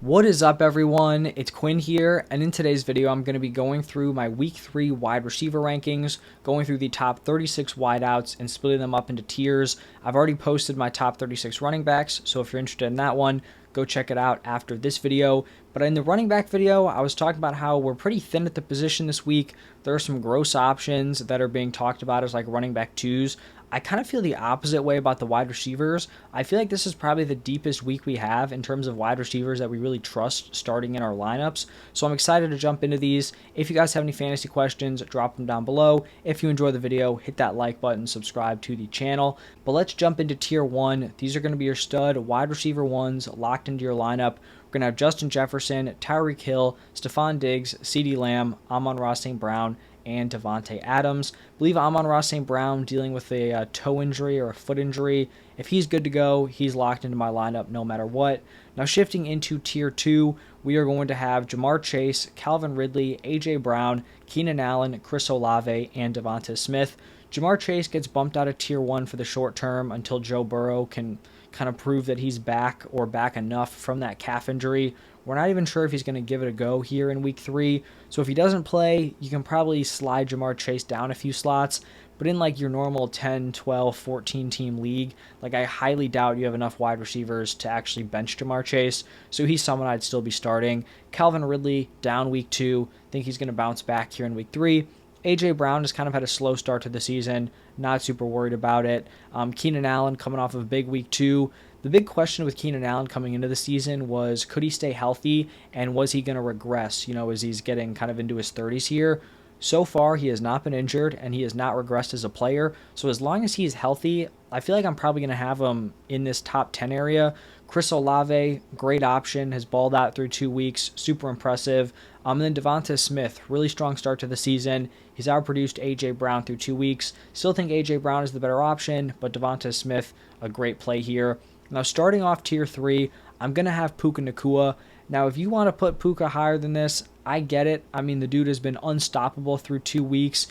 What is up, everyone? It's Quinn here, and in today's video I'm going to be going through my week 3 wide receiver rankings, going through the top 36 wideouts and splitting them up into tiers. I've already posted my top 36 running backs, so if you're interested in that one, go check it out after this video. But in the running back video, I was talking about how we're pretty thin at the position this week. There are some gross options that are being talked about as like running back 2s. I kind of feel the opposite way about the wide receivers. I feel like this is probably the deepest week we have in terms of wide receivers that we really trust starting in our lineups. So I'm excited to jump into these. If you guys have any fantasy questions, drop them down below. If you enjoy the video, hit that like button, subscribe to the channel. But let's jump into tier 1. These are going to be your stud wide receiver 1s locked into your lineup. We're going to have Justin Jefferson, Tyreek Hill, Stephon Diggs, CeeDee Lamb, Amon-Ra St. Brown, and Devontae Adams. I believe Amon-Ra St. Brown dealing with a toe injury or a foot injury. If he's good to go, he's locked into my lineup no matter what. Now shifting into tier 2, we are going to have Jamar Chase, Calvin Ridley, A.J. Brown, Keenan Allen, Chris Olave, and Devonta Smith. Jamar Chase gets bumped out of tier 1 for the short term until Joe Burrow can kind of prove that he's back or back enough from that calf injury. We're not even sure if he's going to give it a go here in week 3. So if he doesn't play, you can probably slide Jamar Chase down a few slots. But in like your normal 10, 12, 14 team league, like I highly doubt you have enough wide receivers to actually bench Jamar Chase. So he's someone I'd still be starting. Calvin Ridley down week 2. Think he's going to bounce back here in week 3. A.J. Brown has kind of had a slow start to the season. Not super worried about it. Keenan Allen coming off of a big week 2. The big question with Keenan Allen coming into the season was, could he stay healthy, and was he going to regress, as he's getting kind of into his 30s here? So far, he has not been injured, and he has not regressed as a player. So as long as he's healthy, I feel like I'm probably going to have him in this top 10 area. Chris Olave, great option, has balled out through 2 weeks, super impressive. And then Devonta Smith, really strong start to the season. He's outproduced A.J. Brown through 2 weeks. Still think A.J. Brown is the better option, but Devonta Smith, a great play here. Now, starting off tier 3, I'm going to have Puka Nacua. Now, if you want to put Puka higher than this, I get it. I mean, the dude has been unstoppable through 2 weeks.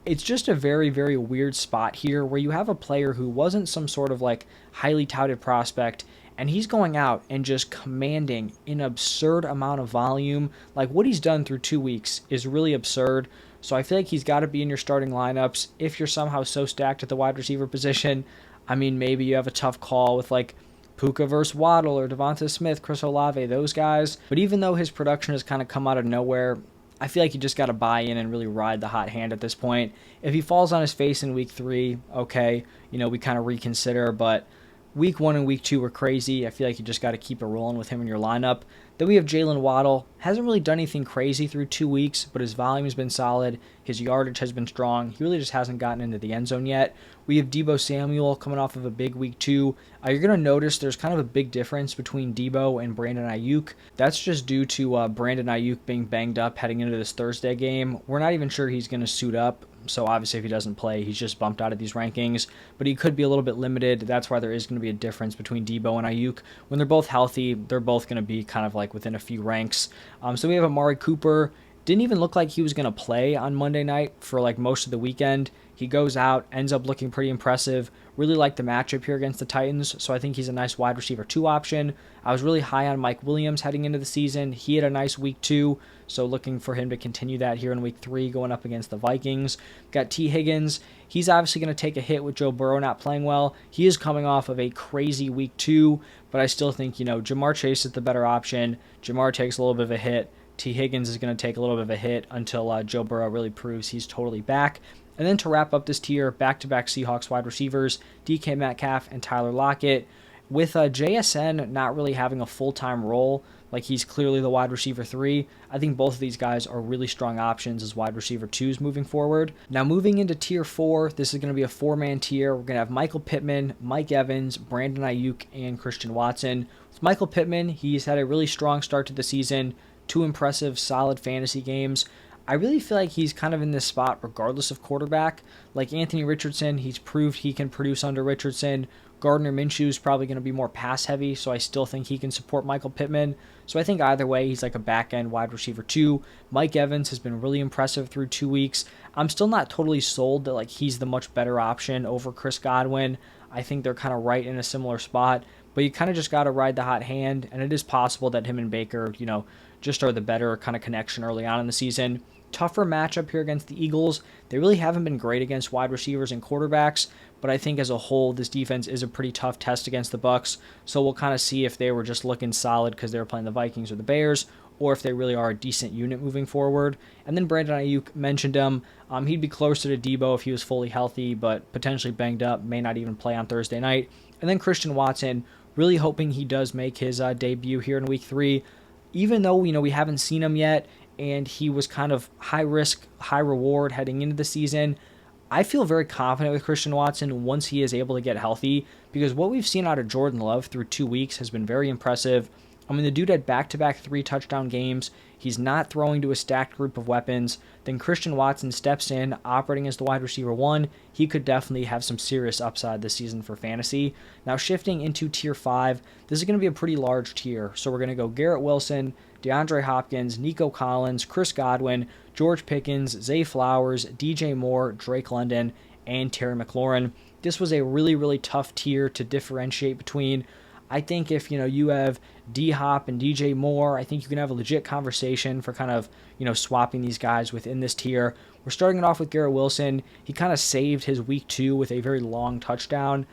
It's just a very, very weird spot here where you have a player who wasn't some sort of like highly touted prospect, and he's going out and just commanding an absurd amount of volume. Like what he's done through 2 weeks is really absurd. So I feel like he's got to be in your starting lineups. If you're somehow so stacked at the wide receiver position, I mean, maybe you have a tough call with like Puka versus Waddle or Devonta Smith, Chris Olave, those guys. But even though his production has kind of come out of nowhere, I feel like you just got to buy in and really ride the hot hand at this point. If he falls on his face in week 3, okay, we kind of reconsider. But week 1 and week 2 were crazy. I feel like you just got to keep it rolling with him in your lineup. Then we have Jalen Waddle. Hasn't really done anything crazy through 2 weeks, but his volume has been solid. His yardage has been strong. He really just hasn't gotten into the end zone yet. We have Deebo Samuel coming off of a big week 2. You're going to notice there's kind of a big difference between Deebo and Brandon Ayuk. That's just due to Brandon Ayuk being banged up heading into this Thursday game. We're not even sure he's going to suit up. So obviously if he doesn't play, he's just bumped out of these rankings. But he could be a little bit limited. That's why there is going to be a difference between Deebo and Ayuk. When they're both healthy, they're both going to be kind of like within a few ranks. So we have Amari Cooper. Didn't even look like he was going to play on Monday night for like most of the weekend. He goes out, ends up looking pretty impressive. Really like the matchup here against the Titans, so I think he's a nice wide receiver 2 option. I was really high on Mike Williams heading into the season. He had a nice week 2, so looking for him to continue that here in week 3 going up against the Vikings. Got T. Higgins. He's obviously going to take a hit with Joe Burrow not playing well. He is coming off of a crazy week 2, but I still think, Jamar Chase is the better option. Jamar takes a little bit of a hit. T. Higgins is going to take a little bit of a hit until Joe Burrow really proves he's totally back. And then to wrap up this tier, back-to-back Seahawks wide receivers, DK Metcalf and Tyler Lockett. With JSN not really having a full-time role, like he's clearly the wide receiver 3, I think both of these guys are really strong options as wide receiver 2s moving forward. Now moving into tier 4, this is going to be a 4-man tier. We're going to have Michael Pittman, Mike Evans, Brandon Ayuk, and Christian Watson. With Michael Pittman, he's had a really strong start to the season, 2 impressive, solid fantasy games. I really feel like he's kind of in this spot regardless of quarterback. Like Anthony Richardson, he's proved he can produce under Richardson. Gardner Minshew is probably going to be more pass heavy, so I still think he can support Michael Pittman. So I think either way, he's like a back-end wide receiver 2. Mike Evans has been really impressive through 2 weeks. I'm still not totally sold that like he's the much better option over Chris Godwin. I think they're kind of right in a similar spot. but you kind of just got to ride the hot hand, and it is possible that him and Baker, just are the better kind of connection early on in the season. Tougher matchup here against the Eagles. They really haven't been great against wide receivers and quarterbacks, but I think as a whole, this defense is a pretty tough test against the Bucs. So we'll kind of see if they were just looking solid because they were playing the Vikings or the Bears, or if they really are a decent unit moving forward. And then Brandon Ayuk, mentioned him. He'd be closer to Debo if he was fully healthy, but potentially banged up, may not even play on Thursday night. And then Christian Watson, really hoping he does make his debut here in Week 3. Even though we haven't seen him yet, and he was kind of high risk, high reward heading into the season, I feel very confident with Christian Watson once he is able to get healthy, because what we've seen out of Jordan Love through 2 weeks has been very impressive. I mean, the dude had back-to-back 3-touchdown games. He's not throwing to a stacked group of weapons. Then Christian Watson steps in, operating as the wide receiver 1. He could definitely have some serious upside this season for fantasy. Now, shifting into Tier 5, this is going to be a pretty large tier. So we're going to go Garrett Wilson, DeAndre Hopkins, Nico Collins, Chris Godwin, George Pickens, Zay Flowers, DJ Moore, Drake London, and Terry McLaurin. This was a really, really tough tier to differentiate between. I think if you have D-Hop and DJ Moore, I think you can have a legit conversation for kind of swapping these guys within this tier. We're starting it off with Garrett Wilson. He kind of saved his Week 2 with a very long touchdown.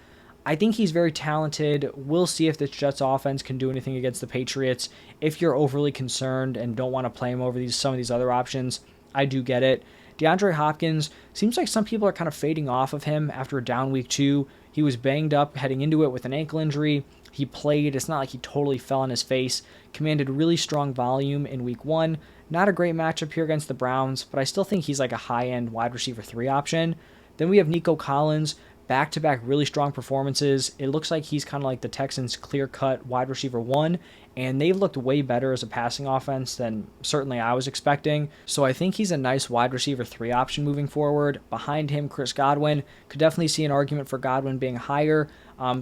I think he's very talented. We'll see if the Jets offense can do anything against the Patriots. If you're overly concerned and don't want to play him over some of these other options, I do get it. DeAndre Hopkins, seems like some people are kind of fading off of him after a down Week 2. He was banged up heading into it with an ankle injury. He played. It's not like he totally fell on his face. Commanded really strong volume in Week 1. Not a great matchup here against the Browns, but I still think he's like a high-end wide receiver 3 option. Then we have Nico Collins. Back-to-back really strong performances. It looks like he's kind of like the Texans' clear-cut wide receiver 1, and they've looked way better as a passing offense than certainly I was expecting. So I think he's a nice wide receiver 3 option moving forward. Behind him, Chris Godwin. Could definitely see an argument for Godwin being higher.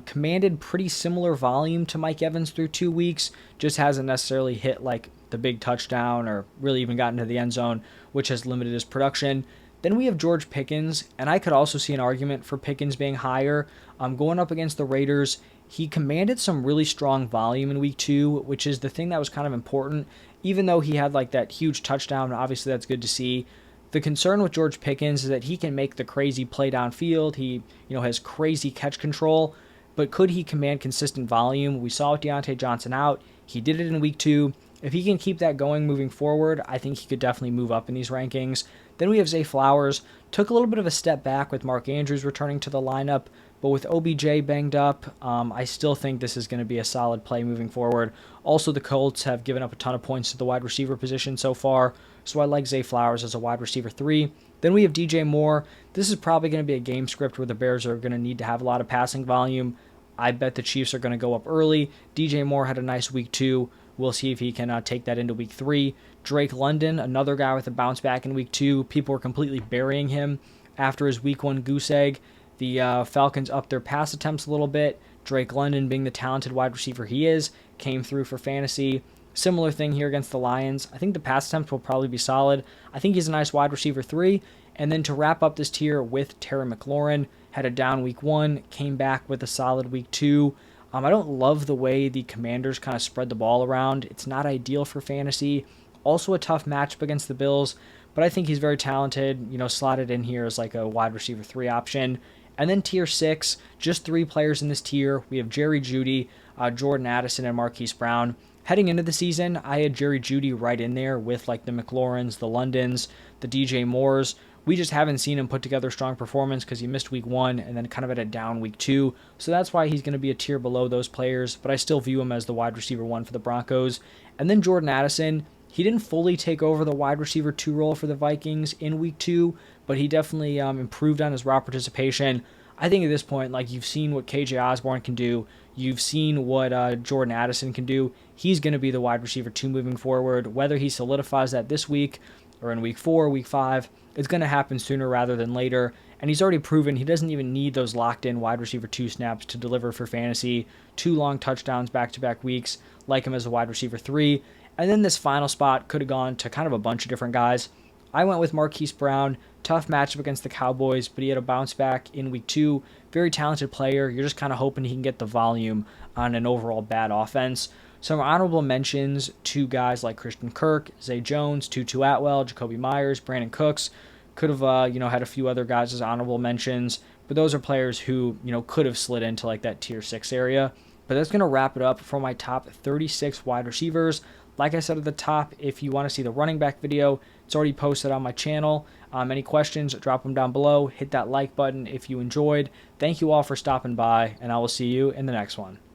Commanded pretty similar volume to Mike Evans through 2 weeks. Just hasn't necessarily hit like the big touchdown or really even gotten to the end zone, which has limited his production. Then we have George Pickens, and I could also see an argument for Pickens being higher. Going up against the Raiders, he commanded some really strong volume in Week 2, which is the thing that was kind of important. Even though he had like that huge touchdown, obviously that's good to see. The concern with George Pickens is that he can make the crazy play downfield. He, has crazy catch control, but could he command consistent volume? We saw with Deontay Johnson out. He did it in Week 2. If he can keep that going moving forward, I think he could definitely move up in these rankings. Then we have Zay Flowers. Took a little bit of a step back with Mark Andrews returning to the lineup, but with OBJ banged up, I still think this is going to be a solid play moving forward. Also, the Colts have given up a ton of points to the wide receiver position so far, so I like Zay Flowers as a wide receiver 3. Then we have DJ Moore. This is probably going to be a game script where the Bears are going to need to have a lot of passing volume. I bet the Chiefs are going to go up early. DJ Moore had a nice Week 2. We'll see if he can take that into Week 3. Drake London, another guy with a bounce back in Week 2. People were completely burying him after his Week 1 goose egg. The Falcons upped their pass attempts a little bit. Drake London, being the talented wide receiver he is, came through for fantasy. Similar thing here against the Lions. I think the pass attempts will probably be solid. I think he's a nice wide receiver 3. And then to wrap up this tier with Terry McLaurin, had a down Week 1, came back with a solid Week 2. I don't love the way the Commanders kind of spread the ball around. It's not ideal for fantasy. Also a tough matchup against the Bills, but I think he's very talented, slotted in here as like a wide receiver 3 option. And then tier 6, just 3 players in this tier. We have Jerry Jeudy, Jordan Addison, and Marquise Brown. Heading into the season, I had Jerry Jeudy right in there with like the McLaurins, the Londons, the DJ Moores. We just haven't seen him put together a strong performance because he missed Week 1 and then kind of had a down Week 2. So that's why he's going to be a tier below those players, but I still view him as the wide receiver 1 for the Broncos. And then Jordan Addison, he didn't fully take over the wide receiver 2 role for the Vikings in Week 2, but he definitely improved on his route participation. I think at this point, like, you've seen what KJ Osborne can do. You've seen what Jordan Addison can do. He's going to be the wide receiver 2 moving forward. Whether he solidifies that this week or in Week 4, Week 5, it's going to happen sooner rather than later. And he's already proven he doesn't even need those locked-in wide receiver 2 snaps to deliver for fantasy. 2 long touchdowns back-to-back weeks, like him as a wide receiver 3. And then this final spot could have gone to kind of a bunch of different guys. I went with Marquise Brown. Tough matchup against the Cowboys, but he had a bounce back in Week 2. Very talented player. You're just kind of hoping he can get the volume on an overall bad offense. Some honorable mentions to guys like Christian Kirk, Zay Jones, Tutu Atwell, Jacoby Myers, Brandon Cooks. Could have had a few other guys as honorable mentions, but those are players who could have slid into like that tier 6 area. But that's going to wrap it up for my top 36 wide receivers. Like I said at the top, if you want to see the running back video, it's already posted on my channel. Any questions, drop them down below. Hit that like button if you enjoyed. Thank you all for stopping by, and I will see you in the next one.